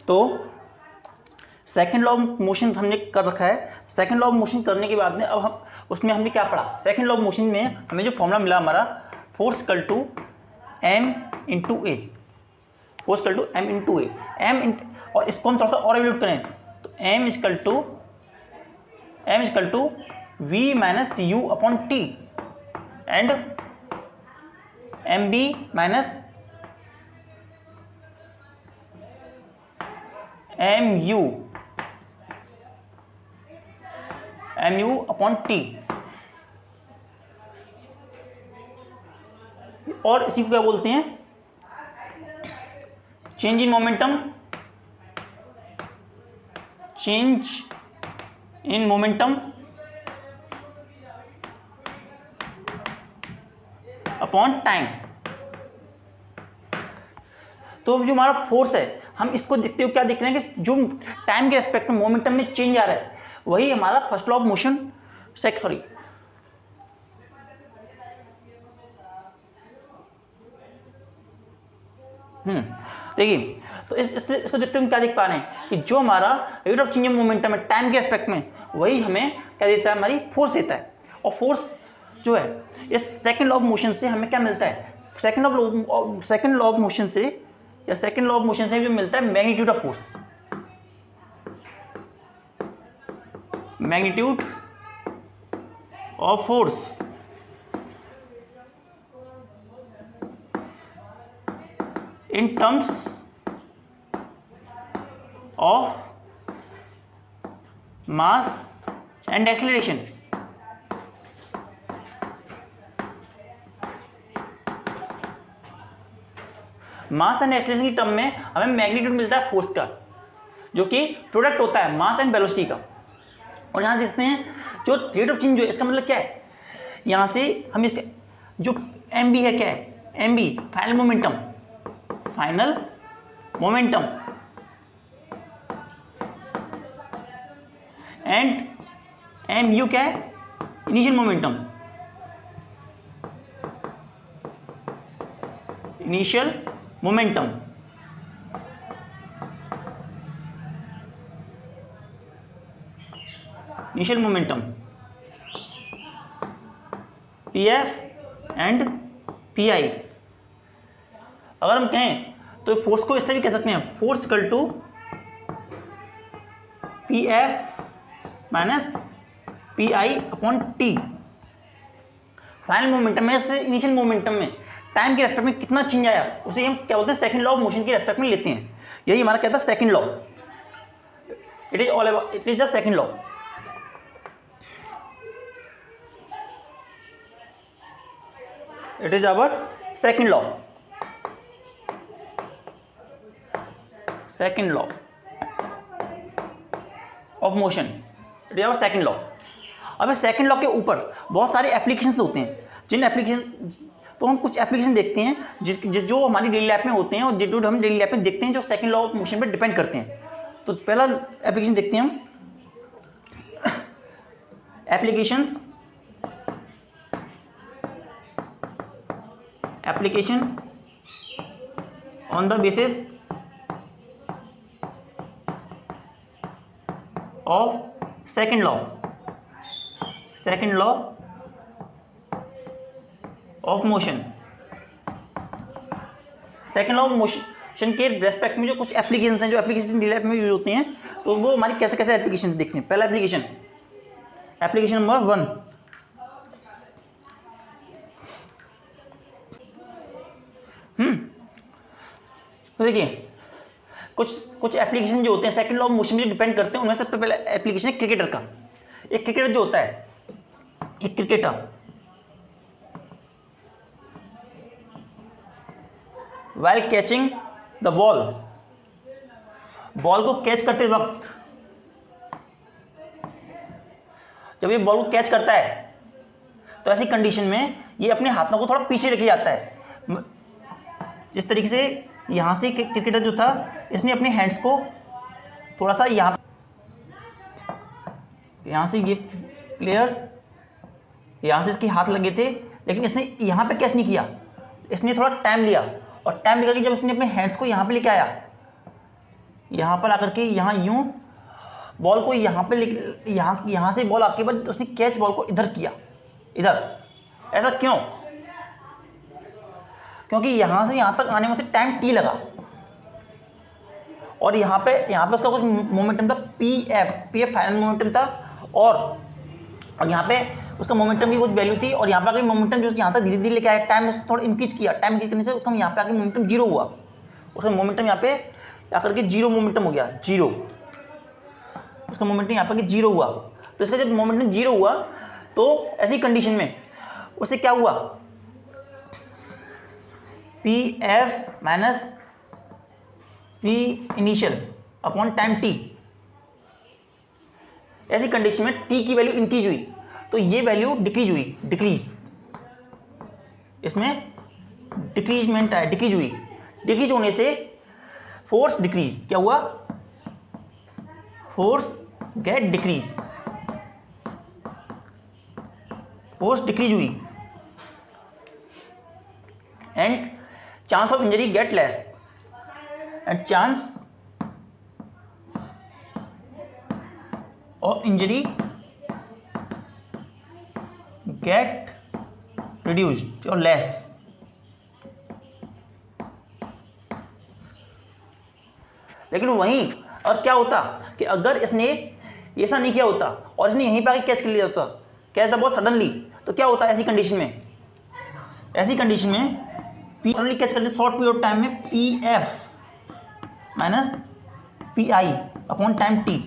तो second law of motion हमने कर रखा है। सेकंड लॉ ऑफ मोशन करने के बाद में अब हम उसमें हमने क्या पढ़ा, सेकंड लॉ ऑफ मोशन में हमें जो फॉर्मूला मिला हमारा, force equal to m into a, force equal to m into a, और इसको हम थोड़ा सा और एवल्यूट करें तो m equal to v minus u upon t and mb minus mu upon t, और इसी को क्या बोलते हैं, change in momentum upon time. तो जो हमारा फोर्स है हम इसको देखते हुए क्या देख रहे हैं कि जो टाइम के रेस्पेक्ट में मोमेंटम में चेंज आ रहा है वही हमारा फर्स्ट लॉ ऑफ मोशन देखिए, तो इसको देखते हुए क्या देख पा रहे हैं कि जो हमारा rate of change of momentum है टाइम के रेस्पेक्ट में वही हमें क्या देता है, हमारी फोर्स देता है। और फोर्स जो है इस सेकंड लॉ ऑफ मोशन से हमें क्या मिलता है, सेकंड लॉ ऑफ मोशन से जो मिलता है magnitude of force, magnitude of force in terms of mass and acceleration। Mass and acceleration की टर्म में हमें मैग्नीट्यूड मिलता है फोर्स का, जो कि प्रोडक्ट होता है मास एंड वेलोसिटी का। और यहां देखते हैं जो रेट ऑफ चेंज जो है इसका मतलब क्या है, यहां से हम इसका जो एम बी है क्या है, m b final momentum and m u क्या है, initial momentum, initial momentum p f and p i. अगर हम कहें तो फोर्स को इस तरह भी कह सकते हैं, force equal to p F minus p i upon t. Final momentum में से इनिशियल मोमेंटम में टाइम के रेस्पेक्ट में कितना चेंज आया उसे हम क्या बोलते हैं, सेकंड लॉ ऑफ मोशन के रेस्पेक्ट में लेते हैं। यही हमारा कहता है second law, it is the second law. It is our second law, second law of motion, it is our second law. अब इस सेकंड लॉ के ऊपर बहुत सारे एप्लीकेशंस होते हैं, जिन एप्लीकेशन तो हम कुछ एप्लीकेशन देखते हैं जो हमारी डेली लाइफ में होते हैं और जो हम डेली लाइफ में देखते हैं जो सेकंड लॉ ऑफ मोशन पर डिपेंड करते हैं। तो पहला एप्लीकेशन देखते हैं हम, application on the basis of second law of motion. Second law of motion के रेस्पेक्ट में जो कुछ एप्लीकेशंस हैं, जो एप्लीकेशन डेली लाइफ में यूज होते हैं, तो वो हमारी कैसे कैसे एप्लीकेशन देखते हैं। पहला एप्लीकेशन नंबर 1, तो देखिए कुछ एप्लीकेशन जो होते हैं सेकंड लॉ ऑफ मोशन में डिपेंड करते हैं, उनमें सबसे पहले एप्लीकेशन है क्रिकेटर का। एक क्रिकेटर जो होता है, एक cricketer while catching the ball को कैच करते वक्त, जब ये बॉल को कैच करता है तो ऐसी कंडीशन में ये अपने हाथों को थोड़ा पीछे लेके जाता है। जिस तरीके से यहाँ से क्रिकेटर जो था इसने अपने हैंड्स को थोड़ा सा यहाँ से ये प्लेयर यहाँ से इसके हाथ लगे थे, लेकिन इसने यहाँ पे कैच नहीं किया, इसने थोड़ा टाइम लिया और टाइम लेकर जब इसने अपने हैंड्स को यहाँ पे लेके आया यहाँ पर आकर के यहाँ यूं बॉल को यहाँ पे यहाँ से बॉल आके बाद उसने कैच बॉल को इधर किया, इधर। ऐसा क्यों? क्योंकि यहाँ से यहाँ तक आने में से टाइम टी लगा और यहाँ पे उसका कुछ मोमेंटम था पी एफ फाइनल मोमेंटम था और यहाँ पे उसका मोमेंटम की कुछ वैल्यू थी और यहाँ पे आके मोमेंटम जो यहाँ तक धीरे धीरे लेके आया, टाइम उसने थोड़ा इंक्रीज किया, टाइम इंक्रीज करने से उसका यहाँ पे आके मोमेंटम जीरो हुआ, उसका मोमेंटम यहाँ पे आकर के जीरो मोमेंटम हो गया, जीरो, उसका मोमेंटम यहाँ पे जीरो हुआ। तो इसका जब मोमेंटम जीरो हुआ तो ऐसी कंडीशन में उससे क्या हुआ, P F minus P initial upon time t, ऐसी कंडीशन में टी की वैल्यू इंक्रीज हुई तो ये वैल्यू डिक्रीज हुई, डिक्रीज, इसमें डिक्रीजमेंट आया, डिक्रीज हुई। डिक्रीज होने से फोर्स डिक्रीज, क्या हुआ, force get decrease, force decrease हुई and chance of injury get less and chance of injury get reduced और लेस। लेकिन वहीं और क्या होता कि अगर इसने ऐसा नहीं किया होता और इसने यहीं पे आके कैच कर लिया होता, कैच द बॉल सडनली, तो क्या होता है ऐसी कंडीशन में, ऐसी कंडीशन में पी सडनली कैच कर लिया शॉर्ट पीरियड ऑफ टाइम में P F minus p i upon time T,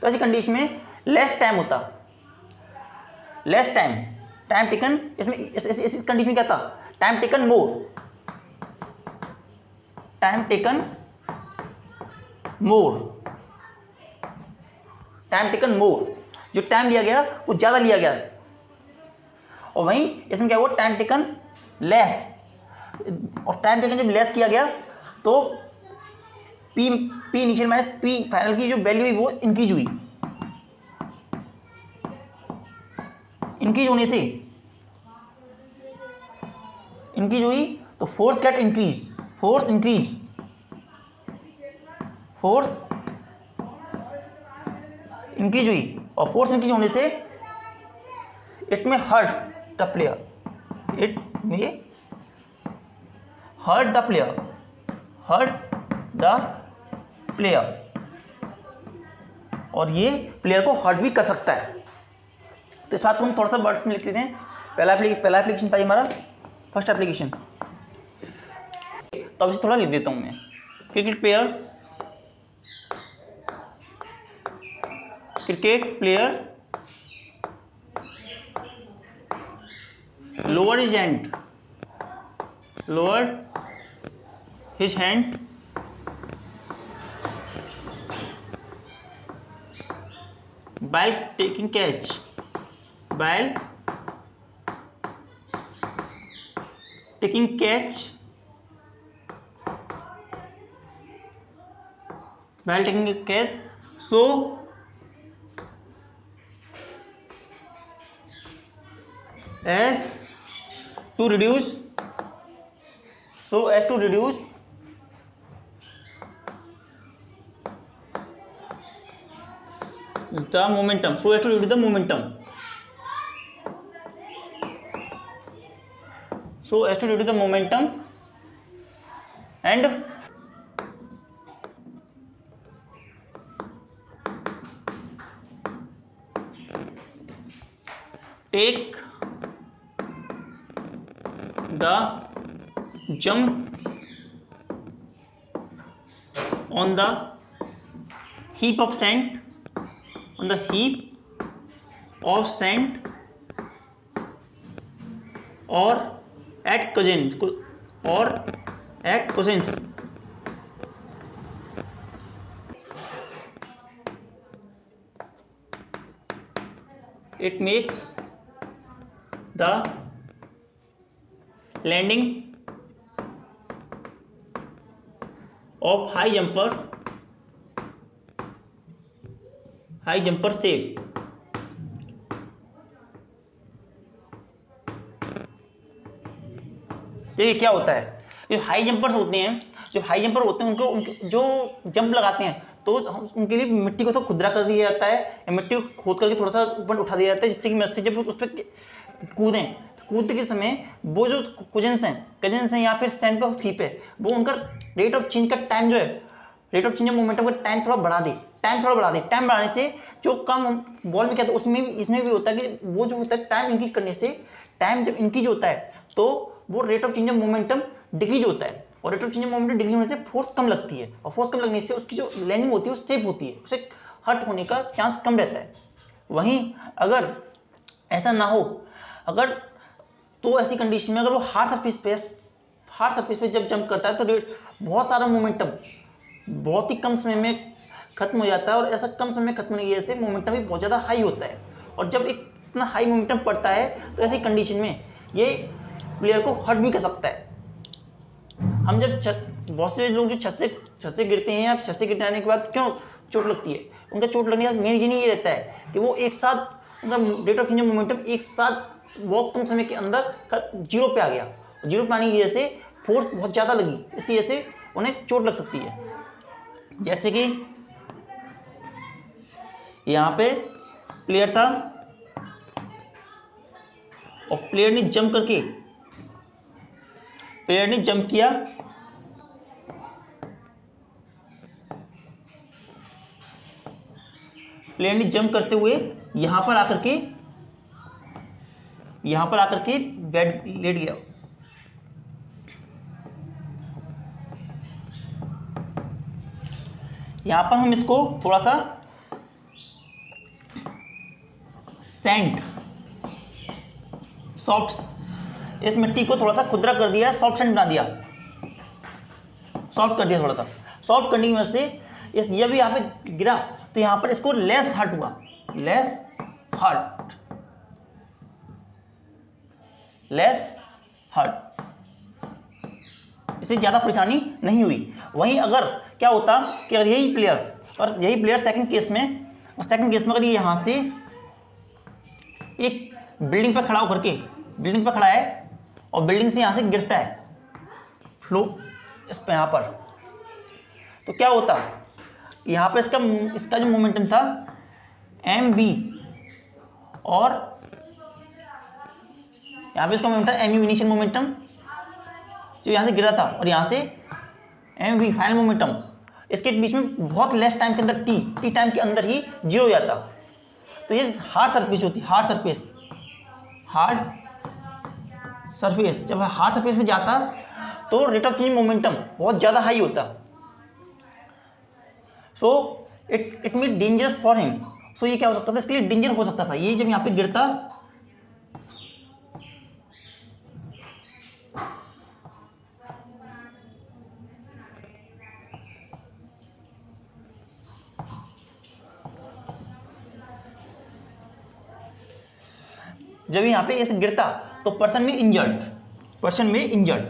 तो ऐसी कंडीशन में लेस टाइम होता, लेस टाइम, टाइम टेकन, इसमें इस कंडीशन में क्या था, time taken more, time taken more, time taken more, जो टाइम लिया गया वो ज्यादा लिया गया। और वहीं इसमें क्या हुआ, टाइम टेकन लेस, और टाइम टेकन जब लेस किया गया तो P initial minus P final की जो वैल्यू हुई वो इंक्रीज हुई, इंक्रीज होने से इंक्रीज हुई तो force get increase, force increase, force increase हुई और फोर्स इंक्रीज होने से it may hurt the player, it may hurt the player, hurt the player, और ये प्लेयर को हर्ट भी कर सकता है। तो इस बात को हम थोड़ा सा वर्ड्स में लिख लेते हैं। पहला एप्लीकेशन था हमारा, फर्स्ट एप्लीकेशन, तो अब इसे थोड़ा लिख देता हूं मैं। Cricket player lower his hand while taking catch, while taking a catch so as to reduce the momentum, so as to reduce the momentum, so as to reduce the momentum and take the jump on the heap of sand, on the heap of sand or at cousins, it makes the landing of high jumper safe। देखिए क्या होता है, जो high jumpers होते हैं जो high jumper होते हैं उनको जो जंप लगाते हैं तो उनके लिए मिट्टी को तो खुदरा कर दिया जाता है या मिट्टी को खोद करके थोड़ा सा ऊपर उठा दिया जाता है, जिससे कि मस्ती जब उस पर कूदें, कूदते के समय वो जो कजन्स हैं या फिर स्टैंड पे फीप है, वो उनका रेट ऑफ चेंज का टाइम जो है, rate of change of momentum का टाइम थोड़ा बढ़ा दे। टाइम बढ़ाने से जो कम बॉल में क्या होता है उसमें भी इसमें भी होता है कि वो जो होता है टाइम इंक्रीज करने से, टाइम जब इंक्रीज होता है तो वो rate of change of momentum decrease होता है, और rate of change of momentum decrease होने से फोर्स कम लगती है, और फोर्स कम लगने से उसकी जो लैंडिंग होती है वो सेफ होती है, उसे हर्ट होने का चांस कम रहता है। वहीं अगर ऐसा ना हो, अगर तो ऐसी कंडीशन में अगर वो हार्ड सरफेस पे जब जंप करता है तो बहुत सारा मोमेंटम बहुत ही कम समय में खत्म हो जाता है, और ऐसा कम समय खत्म होने की वजह से मोमेंटम भी बहुत ज़्यादा हाई होता है, और जब एक इतना हाई मोमेंटम पड़ता है तो ऐसी कंडीशन में ये प्लेयर को हर्ट भी कर सकता है। हम जब बहुत से लोग जो छत से गिरते हैं या छत से गिर जाने के बाद क्यों चोट लगती है, उनका चोट लगने का मेन रीजन ये रहता है कि वो एक साथ उनका rate of change of momentum एक साथ बहुत कम समय के अंदर 0 पे आ गया, 0 पे आने की वजह से फोर्स बहुत ज़्यादा लगी, इसकी वजह से उन्हें चोट लग सकती है। जैसे कि यहाँ पे प्लेयर था और प्लेयर ने जंप किया, प्लेयर ने जंप करते हुए यहाँ पर आकर के लेट गया। यहाँ पर हम इसको थोड़ा सा इस मिट्टी को थोड़ा सा खुदरा कर दिया, सॉफ्ट सैंड बना दिया, सॉफ्ट कर दिया थोड़ा सा। सॉफ्ट करने की वजह से जब यहाँ पे गिरा तो यहाँ पर इसको लेस हर्ट हुआ, इसे ज़्यादा परेशानी नहीं हुई। वहीं अगर क्या होता कि अगर यही प्लेयर सेकंड केस में अगर ये यहाँ से एक बिल्डिंग पर खड़ा है और बिल्डिंग से यहाँ से गिरता है फ्लो इस पे यहाँ पर, तो क्या होता यहाँ पर इसका जो मोमेंटम था mv, और यहाँ पे इसका मोमेंटम mu इनिशियल मोमेंटम जो यहाँ से गिरा था, और यहाँ से mv फाइनल मोमेंटम, इसके बीच में बहुत लेस टाइम के अंदर t टाइम के अंदर ही 0 हो जाता। तो ये हार्ड सरफेस जब हार्ड सरफेस में जाता तो रेट ऑफ चेंज मोमेंटम बहुत ज़्यादा हाई होता, so it mean dangerous for him. So ये क्या हो सकता था, इसके लिए डेंजर हो सकता था। ये जब यहाँ पे गिरता ऐसे गिरता तो पर्सन में इंजर्ड